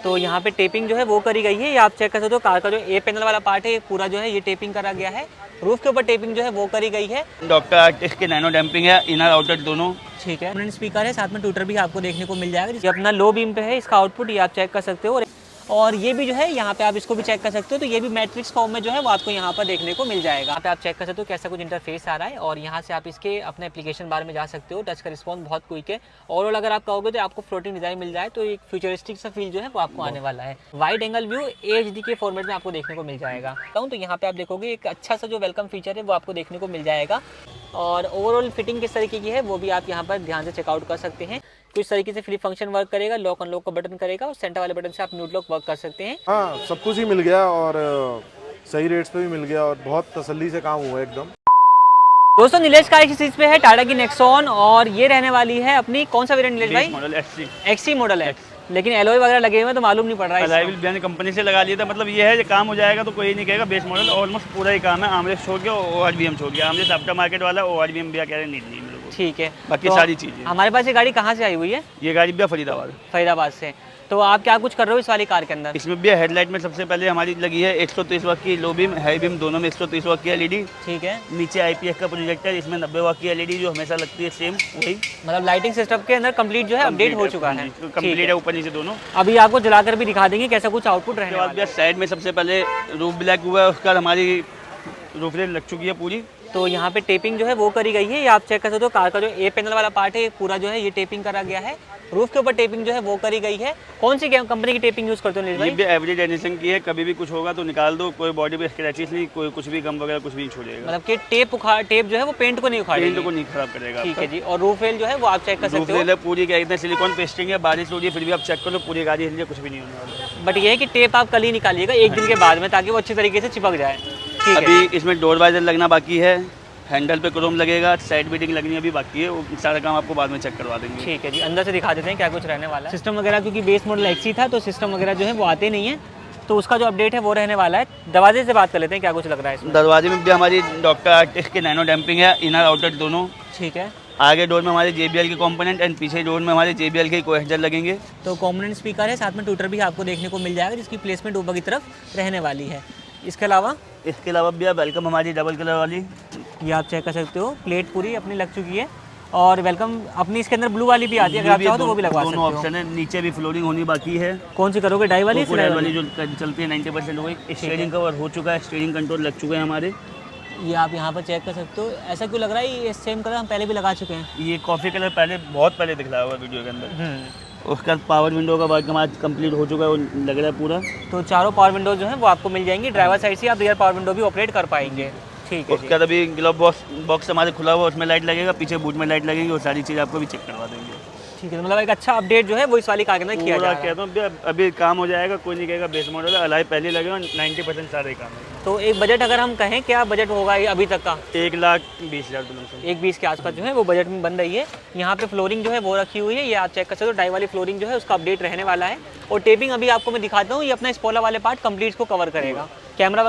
तो यहाँ पे टेपिंग जो है वो करी गई है, ये आप चेक कर सकते हो। कार का जो ए पैनल वाला पार्ट है पूरा जो है ये टेपिंग करा गया है। रूफ के ऊपर टेपिंग जो है वो करी गई है। डॉक्टर आर्टिस्ट के नैनो डैम्पिंग है, इनर आउटर दोनों। ठीक है, फ्रंट स्पीकर है, साथ में ट्विटर भी आपको देखने को मिल जाएगा। ये अपना लो बीम पे है, इसका आउटपुट ये आप चेक कर सकते हो। और ये भी जो है यहाँ पे आप इसको भी चेक कर सकते हो, तो ये भी मैट्रिक्स फॉर्म में जो है वो आपको यहाँ पर देखने को मिल जाएगा। यहाँ पे आप चेक कर सकते हो कैसा कुछ इंटरफेस आ रहा है, और यहाँ से आप इसके अपने एप्लीकेशन बार में जा सकते हो। टच का रिस्पॉन्स बहुत क्विक है। ओवरऑल अगर आप कहोगे तो आपको फ्लोटिंग डिजाइन मिल जाए तो एक फ्यूचरिस्टिक सा फील जो है वो आपको आने वाला है। वाइड एंगल व्यू HD के फॉर्मेट में आपको देखने को मिल जाएगा। तो यहाँ पे आप देखोगे एक अच्छा सा जो वेलकम फीचर है वो आपको देखने को मिल जाएगा। और ओवरऑल फिटिंग किस तरीके की है वो भी आप यहाँ पर ध्यान से चेकआउट कर सकते हैं। कुछ तरीके से फ्लिप फंक्शन वर्क करेगा, लॉक अनलॉक का बटन करेगा, और सेंटर वाले बटन से आप म्यूट लॉक वर्क कर सकते हैं। हाँ, सब कुछ ही मिल गया और सही रेट्स पे भी मिल गया और बहुत तसल्ली से काम हुआ एकदम। दोस्तों नीलेश कार इस चीज पे है, टाटा की नेक्सॉन, और ये रहने वाली है अपनी कौन सा वेरिएंट नीलेश भाई? मॉडल XC मॉडल है, लेकिन एलॉय वगैरह लगे हुए हैं तो मालूम नहीं पड़ रहा है। एलॉय कंपनी से लगा लिया था, मतलब ये है ये काम हो जाएगा तो कोई नहीं कहेगा। बेस मॉडल ऑलमोस्ट पूरा ही काम है। आमरेस छोड़ के ORVM छोड़ गया। आमरेस आफ्टर मार्केट वाला, ORVM भी कह रहे नहीं मेरे को। ठीक है, बाकी तो सारी चीज़ें। हमारे पास ये गाड़ी कहाँ से आई हुई है? ये गाड़ी भी फरीदाबाद से। तो आप क्या कुछ कर रहे हो इस वाली कार के अंदर? इसमें भी हेडलाइट में सबसे पहले हमारी लगी है 130 वाट की लो बीम, हाई बीम दोनों में 130 वाट की LED। ठीक है, नीचे IPS का प्रोजेक्टर, इसमें 90 वाट की LED जो हमेशा लगती है सेम वही। मतलब लाइटिंग सिस्टम के अंदर कंप्लीट जो है अपडेट हो चुका है। कंप्लीट है ऊपर नीचे दोनों। अभी आपको जलाकर भी दिखा देंगे कैसा कुछ आउटपुट रहने वाला है। साइड में सबसे पहले रूफ ब्लैक हुआ है, उसका हमारी रूफ रेल लग चुकी है पूरी। तो यहाँ पे टेपिंग जो है वो करी गई है, ये आप चेक कर सकते हो। कार का जो ए पैनल वाला पार्ट है पूरा जो है ये टेपिंग करा गया है। रूफ के ऊपर टेपिंग जो है वो करी गई है। कौन सी कंपनी की टेपिंग यूज करते हो नीलेश भाई? ये भी एवरेज एडिशन की है, कभी भी कुछ होगा तो निकाल दो, कोई बॉडी पे स्क्रैचेस नहीं, कोई कुछ भी गम वगैरह कुछ भी नहीं छोड़ेगा। मतलब कि टेप जो है वो पेंट को नहीं उखाड़ेगी, पेंट को नहीं खराब करेगा। ठीक है जी। और रूफ रेल जो है वो आप चेक कर सकते हो। पूरी क्या कहते हैं सिलिकॉन पेस्टिंग है, बारिश हो रही है फिर भी आप चेक करो पूरी गाड़ी हिल कुछ भी नहीं होने वाला। बट ये है कि टेप आप कल ही निकालिएगा एक दिन के बाद में, ताकि वो अच्छी तरीके से चिपक जाए। ठीक है, अभी इसमें डोर वाइजर लगना बाकी है, हैंडल पे क्रोम लगेगा, साइड बीटिंग लगनी अभी बाकी है, वो सारा काम आपको बाद में चेक करवा देंगे। ठीक है जी, अंदर से दिखा देते हैं क्या कुछ रहने वाला है। सिस्टम वगैरह क्योंकि बेस मॉडल XC था तो सिस्टम वगैरह जो है वो आते नहीं है, तो उसका जो अपडेट है वो रहने वाला है। दरवाजे से बात कर लेते हैं क्या कुछ लग रहा है इसमें। दरवाजे में भी हमारी डॉक्टर आर्टिस्ट के नैनो डैम्पिंग है, इनर आउटर दोनों। ठीक है, आगे डोर में हमारे JBL के कंपोनेंट एंड पीछे डोर में हमारे JBL के कोएक्सर लगेंगे। तो कॉम्पोनेंट स्पीकर है, साथ में ट्विटर भी आपको देखने को मिल जाएगा, जिसकी प्लेसमेंट ऊपर की तरफ रहने वाली है। इसके अलावा भी वेलकम हमारी डबल कलर वाली, ये आप चेक कर सकते हो। प्लेट पूरी अपनी लग चुकी है, और वेलकम अपनी इसके अंदर ब्लू वाली भी आती है, अगर आप चाहो तो वो भी लगवा सकते हो। दोनों ऑप्शन है। नीचे भी फ्लोरिंग होनी बाकी है। कौन सी करोगे, डाई वाली? डाई वाली जो चलती है 90% हो गई। स्टीयरिंग कवर हो चुका है, स्टीयरिंग कंट्रोल लग चुके हैं हमारे। ये आप यहाँ पर चेक कर सकते हो। ऐसा क्यों लग रहा है ये सेम कलर हम पहले भी लगा चुके हैं? ये कॉफी कलर पहले बहुत पहले दिखलाया हुआ वीडियो के अंदर। उसका पावर विंडो का वर्क हमारा कंप्लीट हो चुका है, वो लग रहा है पूरा। तो चारों पावर विंडो जो है वो आपको मिल जाएंगी। ड्राइवर साइड से आप रियर पावर विंडो भी ऑपरेट कर पाएंगे। ठीक है, उसका अभी ग्लव बॉक्स हमारे खुला हुआ, उसमें लाइट लगेगा, पीछे बूट में लाइट लगेगी, वो सारी चीज़ आपको भी चेक करवा देंगे। ठीक है, मतलब एक अच्छा अपडेट जो है वो इस वाली कार के अंदर किया जाएगा। कहता हूँ अभी काम हो जाएगा, कोई नहीं कहेगा बेस मॉडल है, अलाइ पहले लगेगा, 90% सारे काम है। तो एक बजट अगर हम कहें, क्या बजट होगा ये अभी तक का? 1,20,000 1,20,000 के आसपास जो है वो बजट में बन रही है। यहाँ पे फ्लोरिंग जो है वो रखी हुई है, ये आप चेक कर सकते हो। डाई वाली फ्लोरिंग जो है उसका अपडेट रहने वाला है। और टेपिंग अभी आपको मैं दिखाता हूँ, ये अपना स्पॉइलर वाले पार्ट कंप्लीट को कवर करेगा। कैमरा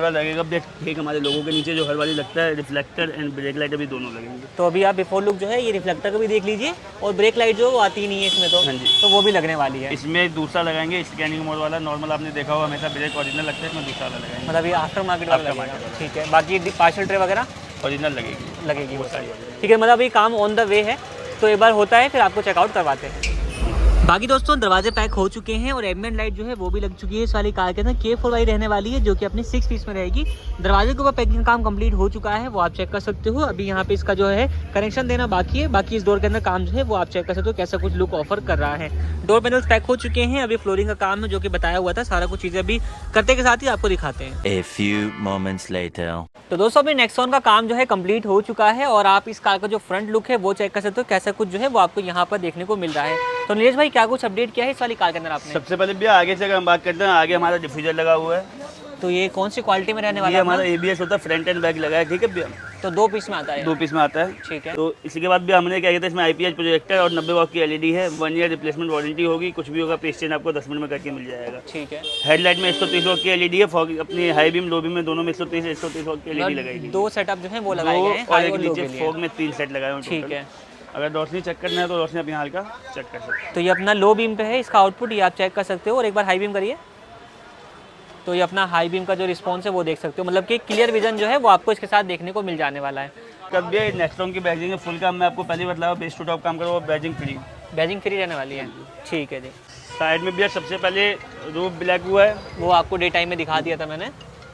लगेगा ठीक हमारे लोगों के नीचे जो हर वाली लगता है, रिफ्लेक्टर एंड ब्रेक लाइट अभी दोनों लगेंगे। तो अभी आप बिफोर लुक जो है ये रिफ्लेक्टर को भी देख लीजिए, और ब्रेक लाइट जो आती नहीं है इसमें, तो हाँ जी, तो वो भी लगने वाली है। इसमें दूसरा लगाएंगे स्कैनिंग मोड वाला। नॉर्मल आपने देखा होगा हमेशा ब्रेक ओरिजिनल लगता है, इसमें दूसरा लगाएंगे। मतलब ये आफ्टर मार्केट वाला लगेगा। ठीक है, बाकी पार्शल ट्रे वगैरह ओरिजिनल लगेगी वो सारी। ठीक है, मतलब ये काम ऑन द वे है, तो एक बार होता है फिर आपको चेकआउट करवाते हैं। बाकी दोस्तों दरवाजे पैक हो चुके हैं, और एम्बिएंट लाइट जो है वो भी लग चुकी है इस वाली कार के अंदर। K4Y रहने वाली है, जो कि अपनी 6 पीस में रहेगी। दरवाजे के ऊपर पैकिंग काम कंप्लीट हो चुका है, वो आप चेक कर सकते हो। अभी यहाँ पे इसका जो है कनेक्शन देना बाकी है। बाकी इस डोर के अंदर काम जो है वो आप चेक कर सकते हो कैसा कुछ लुक ऑफर कर रहा है। डोर पैनल्स पैक हो चुके हैं, अभी फ्लोरिंग का काम है जो कि बताया हुआ था। सारा कुछ चीज़ें अभी करते के साथ ही आपको दिखाते हैं। A few moments later. तो दोस्तों अभी नेक्सॉन का काम जो है कंप्लीट हो चुका है, और आप इस कार का जो फ्रंट लुक है वो चेक कर सकते हो कैसा कुछ जो है वो आपको यहाँ पर देखने को मिल रहा है। तो नीलेश भाई क्या कुछ अपडेट किया है इस वाली कार के अंदर आपने? सबसे पहले भी आगे से अगर हम बात करते हैं, आगे हमारा डिफ्यूजर लगा हुआ है। तो ये कौन सी क्वालिटी में रहने वाला है? है? हमारा ABS होता है, फ्रंट एंड बैक लगा है। ठीक है भैया, तो 2 पीस में आता है? 2 पीस में आता है। ठीक है, तो इसी के बाद भी हमने क्या कहते हैं, इसमें IPS प्रोजेक्टर और 90 वाट की LED है। 1 ईयर रिप्लेसमेंट वारंटी होगी, कुछ भी होगा पेस्टेन आपको 10 मिनट में करके मिल जाएगा। ठीक है, हेडलाइट में 130 वाट की LED है, फॉग अपनी हाई बीम लो बीम में दोनों में 130 वाट की LED लगाएगी। 2 सेटअप जो है वो लगाए गए हैं, और एक नीचे फॉग में 3 सेट लगाए हैं। ठीक है, अगर रोशनी चेक करना है तो रोशनी आप यहाँ हल्का चेक कर सकते हैं। तो ये अपना लो बीम पे है, इसका आउटपुट ये आप चेक कर सकते हो। और एक बार हाई बीम करिए, तो ये अपना हाई बीम का जो रिस्पॉन्स है वो देख सकते हो। मतलब कि क्लियर विजन जो है वो आपको इसके साथ देखने को मिल जाने वाला है। कब भी नेक्स्ट्रॉन की बैजिंग है फुल काम, मैं आपको पहले बताया बेस टू टॉप काम करो, वो बैजिंग फ्री, बैजिंग फ्री रहने वाली है। ठीक है जी। साइड में भी सबसे पहले रूफ ब्लैक हुआ है, वो आपको डे टाइम में दिखा दिया था मैंने।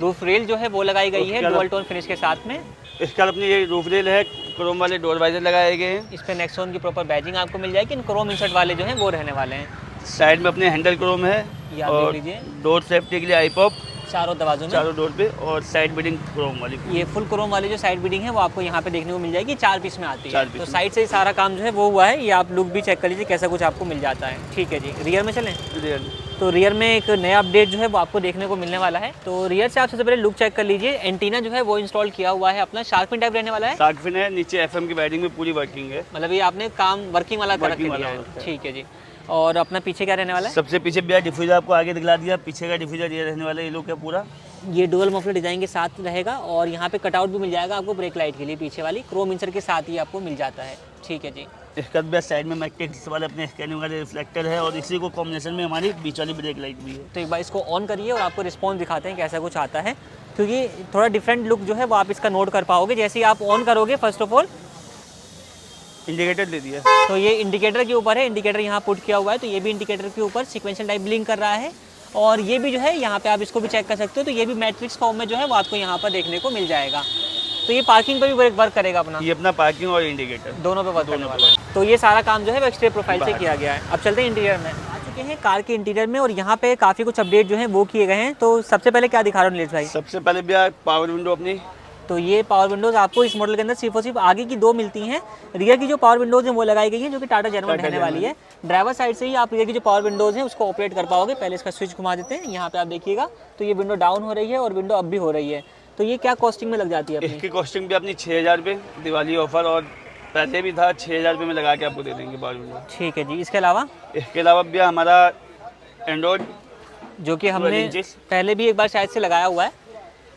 रूफ रेल जो है वो लगाई गई है डुअल टोन फिनिश के साथ में। इसका अपनी ये रूफ रेल है, क्रोम वाले डोर वाइजर लगाए गए हैं। इस पे नेक्सॉन की प्रॉपर बैजिंग आपको मिल जाएगी। इन क्रोम इंसर्ट वाले जो हैं वो रहने वाले हैं। साइड में अपने हैंडल क्रोम है ये आप और देख लीजिए, डोर सेफ्टी के लिए आई पॉप चारों दरवाजों में। चारों डोर पे, और साइड बीडिंग क्रोम वाली। ये फुल क्रोम वाली जो साइड बीडिंग है वो आपको यहाँ पे देखने को मिल जाएगी। 4 पीस में आती है। 4 पीस तो में। साइड से ही सारा काम जो है वो हुआ है। ये आप लुक भी चेक कर लीजिए कैसा कुछ आपको मिल जाता है। ठीक है जी। रियर में चलें, रियल तो रियर में एक नया अपडेट जो है वो आपको देखने को मिलने वाला है। तो रियर से आप सबसे पहले लुक चेक कर लीजिए। एंटीना जो है वो इंस्टॉल किया हुआ है अपना, शार्क फिन टाइप रहने वाला है। शार्क फिन है, नीचे एफएम की बैटिंग में पूरी वर्किंग है। मतलब ये आपने काम वर्किंग वाला कर वर्किंग दिया वाला है। होता है। ठीक है जी। और अपना पीछे क्या रहने वाला है? सबसे पीछे भी डिफ्यूजर आपको आगे दिखला दिया, पीछे का डिफ्यूजर ये रहने वाला है, ये लुक है पूरा। ये डुअल मफलर डिजाइन के साथ रहेगा। और यहाँ पे कटआउट भी मिल जाएगा आपको ब्रेक लाइट के लिए, पीछे वाली क्रोम इंसर के साथ ही आपको मिल जाता है। ठीक है जी। इसका भी साइड में मैग्नेटिक्स वाले अपने स्कैनिंग वाले रिफ्लेक्टर है, और इसी को कॉम्बिनेशन में हमारी बीच वाली ब्रेक लाइट भी है। तो एक बार इसको ऑन करिए और आपको रिस्पॉन्स दिखाते हैं कैसा कुछ आता है, क्योंकि थोड़ा डिफरेंट लुक जो है वो आप इसका नोट कर पाओगे। जैसे ही आप ऑन करोगे फर्स्ट ऑफ ऑल इंडिकेटर दे दिया, तो ये इंडिकेटर के ऊपर है, इंडिकेटर यहाँ पुट किया हुआ है। तो ये भी इंडिकेटर के ऊपर सीक्वेंशियल टाइप ब्लिंक कर रहा है। और ये भी जो है यहाँ पे आप इसको भी चेक कर सकते हो। तो ये भी मैट्रिक्स फॉर्म में जो है वो आपको यहाँ पर देखने को मिल जाएगा। तो ये पार्किंग पर भी वर्क करेगा अपना, ये अपना पार्किंग और इंडिकेटर दोनों पे वर्क करने वाला है। तो ये सारा काम जो है वो एक्सटीरियर प्रोफाइल से किया गया है। अब चलते हैं इंटीरियर में। आ चुके हैं कार के इंटीरियर में, और यहाँ पे काफ़ी कुछ अपडेट जो है वो किए गए हैं। तो सबसे पहले क्या दिखा रहा हूँ नीलेश भाई? सबसे पहले भी पावर विंडो अपनी, तो ये पावर विंडोज़ आपको इस मॉडल के अंदर सिर्फ और सिर्फ आगे की 2 मिलती हैं। रियर की जो पावर विंडोज़ हैं वो लगाई गई हैं, जो कि टाटा जेनवन रहने वाली है। ड्राइवर साइड से ही आप रियर की जो पावर विंडोज़ हैं उसको ऑपरेट कर पाओगे। पहले इसका स्विच घुमा देते हैं, यहाँ पे आप देखिएगा तो ये विंडो डाउन हो रही है और विंडो अप भी हो रही है। तो ये क्या कॉस्टिंग में लग जाती है अपनी? इसकी कॉस्टिंग भी अपनी 6000 रुपये दिवाली ऑफर, और पहले भी था 6000 रुपये में लगा के आपको दे देंगे पावर विंडो। ठीक है जी। इसके अलावा भी हमारा एंड्रॉइड जो कि हमने 12 इंचेस पहले भी एक बार शायद से लगाया हुआ है,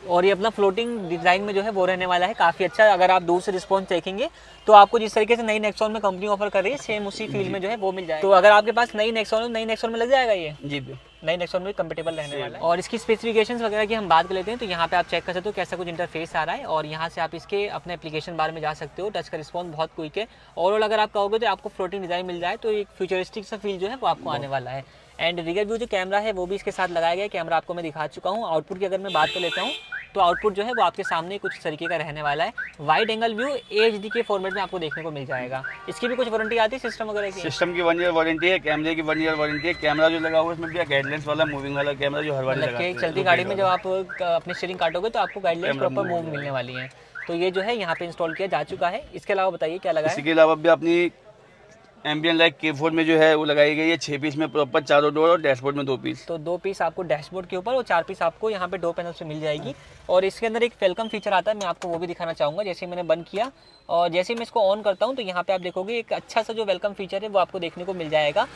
और ये अपना फ्लोटिंग डिज़ाइन में जो है वो रहने वाला है, काफ़ी अच्छा। अगर आप दूर से रिस्पॉन्स देखेंगे तो आपको जिस तरीके से नई नेक्सॉन में कंपनी ऑफर कर रही है सेम उसी फील्ड में जो है वो मिल जाएगा। तो अगर आपके पास नई नेक्सॉन में लग जाएगा ये जी भी, नई नेक्सॉन में कंपेटेबल रहने वाला है। और इसकी स्पेसिफिकेशंस वगैरह की हम बात कर लेते हैं। तो यहाँ पे आप चेक कर सकते हो कैसा कुछ इंटरफेस आ रहा है, और यहाँ से आप इसके अपने एप्लीकेशन बार में जा सकते हो। टच का रिस्पॉन्स बहुत क्विक है। ओवरऑल अगर आप कहोगे तो आपको फ्लोटिंग डिज़ाइन मिल जाए तो एक फ्यूचरिस्टिक सा फील जो है वो आपको आने वाला है। एंड रियर व्यू जो कैमरा है वो भी इसके साथ लगाया गया है। कैमरा आपको मैं दिखा चुका हूँ। आउटपुट की अगर मैं बात कर लेता हूँ तो आउटपुट जो है वो आपके सामने कुछ तरीके का रहने वाला है। वाइड एंगल व्यू HD के फॉर्मेट में आपको देखने को मिल जाएगा। इसकी भी कुछ वारंटी आती है सिस्टम वगैरह की? सिस्टम की 1 ईयर वारंटी है, कैमरे की 1 ईयर वारंटी है। कैमरा जो लगा हुआ है इसमें भी गाइडलाइंस वाला मूविंग वाला कैमरा जो हर बार मतलब कि चलती गाड़ी में जब आप अपनी स्टीयरिंग काटोगे तो आपको गाइडलाइंस प्रॉपर मूव मिलने वाली है। तो ये जो है यहाँ पे इंस्टॉल किया जा चुका है। इसके अलावा बताइए क्या लगा है? इसके अलावा भी अपनी एम्बियन लाइट K4 में जो है वो लगाई गई है 6 पीस में प्रॉपर, चारों डोर और डैशबोर्ड में 2 पीस। तो 2 पीस आपको डैशबोर्ड के ऊपर और 4 पीस आपको यहाँ पे डोर पैनल से मिल जाएगी। और इसके अंदर एक वेलकम फीचर आता है, मैं आपको वो भी दिखाना चाहूँगा। जैसे मैंने बंद किया और जैसे मैं इसको ऑन करता हूँ तो यहाँ पे आप देखोगे एक अच्छा सा जो वेलकम फीचर है वो आपको देखने को मिल जाएगा,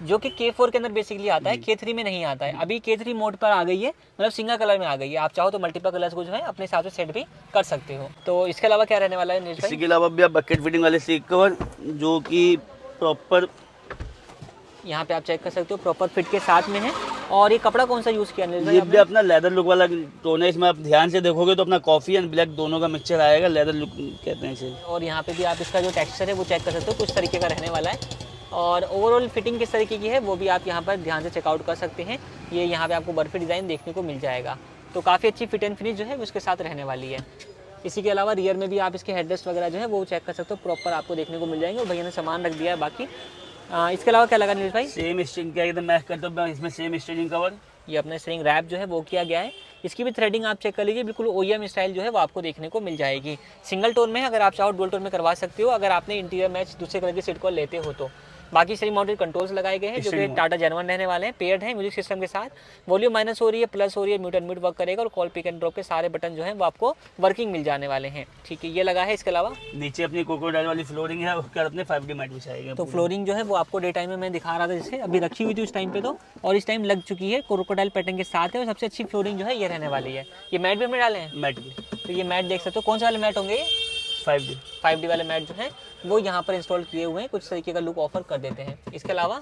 जो कि K4 के अंदर बेसिकली आता है, K3 में नहीं आता है। अभी K3 मोड पर आ गई है, मतलब सिंगल कलर में आ गई है। आप चाहो तो मल्टीपल कलर्स को जो है अपने हिसाब से सेट भी कर सकते हो। तो इसके अलावा क्या रहने वाला है नीलेश भाई? इसके अलावा भी आप बकेट फिटिंग वाले सीट कवर जो कि प्रॉपर यहाँ पे आप चेक कर सकते हो प्रॉपर फिट के साथ में है। और ये कपड़ा कौन सा यूज़ किया नीलेश भाई ये आपने? भी अपना लेदर लुक वाला टोन है। इसमें आप ध्यान से देखोगे तो अपना कॉफ़ी एंड ब्लैक दोनों का मिक्सचर आएगा, लेदर लुक कहते हैं इसे। और यहाँ पे भी आप इसका जो टेक्सचर है वो चेक कर सकते हो, कुछ तरीके का रहने वाला है। और ओवरऑल फिटिंग किस तरीके की है वो भी आप यहाँ पर ध्यान से चेकआउट कर सकते हैं। ये यहाँ पे आपको बर्फी डिज़ाइन देखने को मिल जाएगा। तो काफ़ी अच्छी फिट एंड फिनिश जो है उसके साथ रहने वाली है। इसी के अलावा रियर में भी आप इसके हेडरेस्ट वगैरह जो है वो चेक कर सकते हो, प्रॉपर आपको देखने को मिल जाएंगे। और भैया ने सामान रख दिया है बाकी। इसके अलावा क्या लगा नीलेश भाई? सेम स्ट्रिंग का एकदम मैच करता हूँ इसमें, सेम स्ट्रिंग कवर। ये अपना स्ट्रिंग रैप जो है वो किया गया है। इसकी भी थ्रेडिंग आप चेक कर लीजिए, बिल्कुल OEM स्टाइल जो है वो आपको देखने को मिल जाएगी। सिंगल टोन में, अगर आप चाहो डुअल टोन में करवा सकते हो, अगर आपने इंटीरियर मैच दूसरे कलर की सीट को लेते हो तो। बाकी सही माउंटेड कंट्रोल्स लगाए गए हैं जो कि टाटा जेनवन रहने वाले हैं, पेयर्ड हैं म्यूजिक सिस्टम के साथ। वॉल्यूम माइनस हो रही है, प्लस हो रही है, म्यूट एंड म्यूट वर्क करेगा। और कॉल पिक एंड ड्रॉप के सारे बटन जो हैं वो आपको वर्किंग मिल जाने वाले हैं। ठीक है, ये लगा है। इसके अलावा नीचे अपनी कोकोडाइल वाली फ्लोरिंग है, उसके अपने 5D मैट बिछाएंगे। तो फ्लोरिंग जो है वो आपको डे टाइम में मैं दिखा रहा था, जैसे अभी रखी हुई थी उस टाइम पे तो, और इस टाइम लग चुकी है, क्रोकोडाइल पैटर्न के साथ है। और सबसे अच्छी फ्लोरिंग जो है ये रहने वाली है। ये मैट भी हमने डाले हैं, मैट भी। तो ये मैट देख सकते हो। कौन से वाले मैट होंगे ये? 5D 5D वाले मैट जो हैं वो यहाँ पर इंस्टॉल किए हुए हैं, कुछ तरीके का लुक ऑफर कर देते हैं। इसके अलावा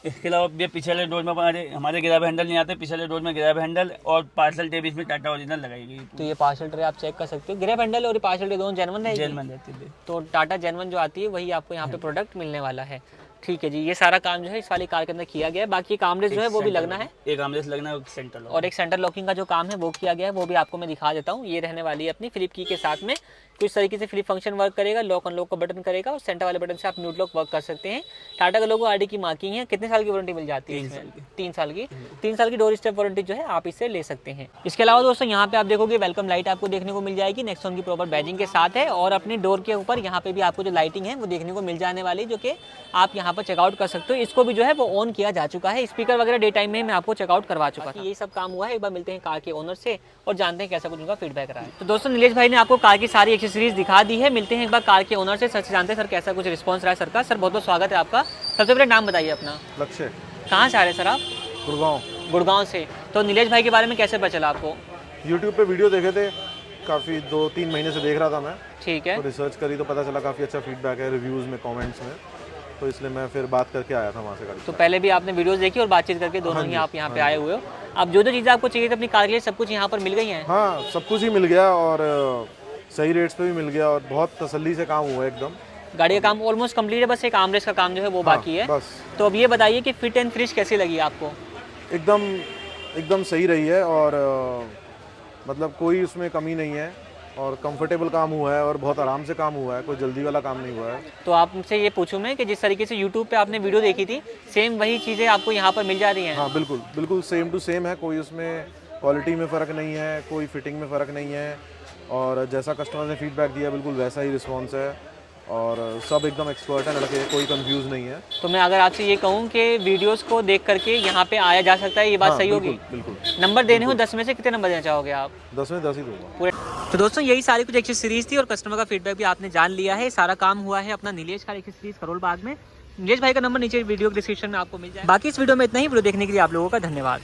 इसके अलावा ये पिछले डोर में हमारे ग्रैब हैंडल नहीं आते, पिछले डोर में ग्रैब हैंडल और पार्सल टेप इसमें टाटा ओरिजिनल लगाई गई। तो ये पार्सल ट्रे आप चेक कर सकते हो, ग्रैब हैंडल और पार्सल ट्रे दोनों जेन्युइन रहेगी। जेन्युइन रहती है। तो टाटा जेन्युइन जो आती है वही आपको यहाँ पे प्रोडक्ट मिलने वाला है। ठीक है जी, ये सारा काम जो है इस वाली कार के अंदर किया गया है। बाकी एक आर्मरेस्ट जो है वो भी लगना है, एक आर्मरेस्ट लगना है, सेंटर लॉक और एक सेंटर लॉकिंग का जो काम है वो किया गया है, वो भी आपको मैं दिखा देता हूँ। ये रहने वाली है अपनी फ्लिप की के साथ में, कुछ तरीके से फ्लिप फंक्शन वर्क करेगा, लॉक अनलॉक का बटन करेगा और सेंटर वाले बटन से आप म्यूट लॉक वर्क कर सकते हैं। टाटा का लोगो आरडी की मार्किंग है। कितने साल की वारंटी मिल जाती है? 3 साल की। 3 साल की डोर स्टेप वारंटी जो है आप इससे ले सकते हैं। इसके अलावा दोस्तों यहाँ पे आप देखोगे वेलकम लाइट आपको देखने को मिल जाएगी, नेक्सॉन की प्रॉपर बैजिंग के साथ है, और अपनी डोर के ऊपर यहाँ पे भी आपको जो लाइटिंग है वो देखने को मिल जाने वाली, जो कि आप यहाँ पर चेकआउट कर सकते हो। इसको भी जो है वो ऑन किया जा चुका है, स्पीकर वगैरह डे टाइम में मैं आपको चेकआउट करवा चुका था। यही सब काम हुआ है। एक बार मिलते हैं कार के ओनर से और जानते हैं कैसा कुछ उनका फीडबैक रहा है। तो दोस्तों नीलेश भाई ने आपको कार की सारी एक्सेसरीज दिखा दी है। मिलते हैं एक बार कार के ओनर से, सर से जानते हैं सर कैसा कुछ रिस्पॉन्स रहा है सर का। सर बहुत बहुत स्वागत है आपका। सबसे पहले नाम बताइए अपना। लक्ष्य। कहाँ से आ रहे हैं सर आप? गुड़गांव। गुड़गांव से। तो नीलेश भाई के बारे में कैसे पता चला आपको? यूट्यूब पे वीडियो देखे थे, काफ़ी 2-3 महीने से देख रहा था मैं, ठीक है। तो रिसर्च करी तो पता चला काफ़ी अच्छा फीडबैक है रिव्यूज़ में, कमेंट्स में, तो इसलिए मैं फिर बात करके आया था वहाँ से गाड़ी। तो पहले भी आपने वीडियोस देखी और बातचीत करके दोनों ही आप यहाँ पे आए हुए हो। अब जो जो चीज़ें आपको चाहिए थी अपनी कार के लिए सब कुछ यहाँ पर मिल गई हैं? हाँ, सब कुछ ही मिल गया और सही रेट्स पे भी मिल गया और बहुत तसल्ली से काम हुआ एकदम। गाड़ी का काम ऑलमोस्ट कंप्लीट है, बस एक आर्मरेस्ट का काम जो है वो बाकी है। बस। तो अब ये बताइए कि फिट एंड फिनिश कैसी लगी आपको? एकदम सही रही है और मतलब कोई उसमें कमी नहीं है और कंफर्टेबल काम हुआ है और बहुत आराम से काम हुआ है, कोई जल्दी वाला काम नहीं हुआ है। तो आपसे ये पूछूं मैं कि जिस तरीके से यूट्यूब पे आपने वीडियो देखी थी सेम वही चीज़ें आपको यहाँ पर मिल जा रही हैं? हाँ बिल्कुल सेम टू सेम है, कोई उसमें क्वालिटी में फ़र्क नहीं है, कोई फिटिंग में फ़र्क नहीं है, और जैसा कस्टमर ने फीडबैक दिया बिल्कुल वैसा ही रिस्पॉन्स है और सब एकदम एक्सपर्ट है लड़के, कोई कंफ्यूज नहीं है। तो मैं अगर आपसे ये कहूँ कि वीडियोस को देख करके यहाँ पे आया जा सकता है, ये बात सही होगी? बिल्कुल। नंबर देने हो 10 में से कितने नंबर देना चाहोगे आप? 10 में 10 ही दूंगा पूरे। तो दोस्तों यही सारी कुछ एक्सेसरीज थी और कस्टमर का फीडबैक भी आपने जान लिया है। सारा काम हुआ है अपना नीलेश कार एक्सेसरीज करोल बाग में। नीलेश भाई का नंबर नीचे वीडियो डिस्क्रिप्शन में आपको मिल जाएगा। बाकी इस वीडियो में इतना ही। वीडियो देखने के लिए आप लोगों का धन्यवाद।